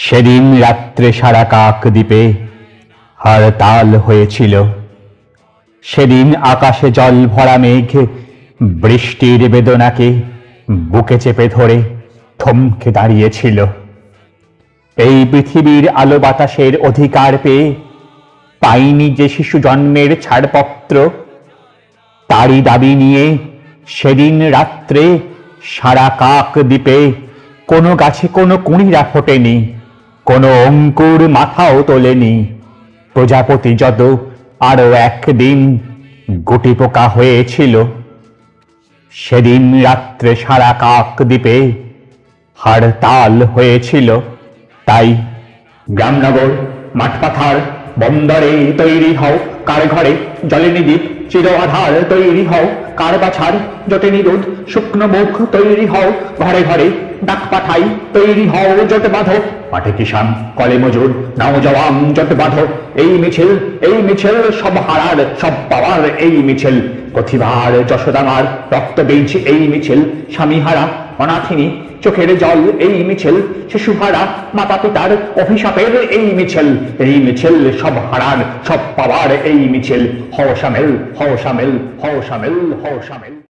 সেদিন রাত্রে সারা কাকদ্বীপে হরতাল হয়েছিল। সেদিন আকাশে জল ভরা মেঘ বৃষ্টির বেদনাকে বুকে চেপে ধরে থমকে দাঁড়িয়েছিল। এই পৃথিবীর আলো বাতাসের অধিকার পেয়ে পাইনি যে শিশু জন্মের ছাড়পত্র, তারই দাবি নিয়ে সেদিন রাত্রে সারা কাকদ্বীপে কোনো গাছে কোনো কুঁড়িরা ফোটেনি, কোনো অঙ্কুর মাথাও তোলেনি। প্রজাপতি যত আরো একদিন গুটি পোকা হয়েছিল। সেদিন রাত্রে সারা কাকদ্বীপে হরতাল হয়েছিল। তাই গ্রামনগর মাঠপাথার বন্দরে তৈরি হও, কার ঘরে জ্বলেনি দ্বীপ চির আধার তৈরি হও, কার বাছার জটেনি দুধ শুকনো মুখ তৈরি হও, ঘরে ঘরে ডাক পাঠাই তৈরি হও, জোট বাঁধো মাঠে কিষান কলে মজুর নাও জওয়ান জোট বাঁধো। এই মিছিল সব হারার সব পাওয়ার এই মিছিল, প্রতিভার যশোদামার রক্ত বীজ এই মিছিল, স্বামীহারা অনাথিনী চোখের জল এই মিছিল, শিশুহারা মাতা পিতার অভিশাপের এই মিছিল। এই মিছিল সব হারার সব পাওয়ার এই মিছিল। হও শামিল, হও শামিল, হও শামিল, হও শামিল।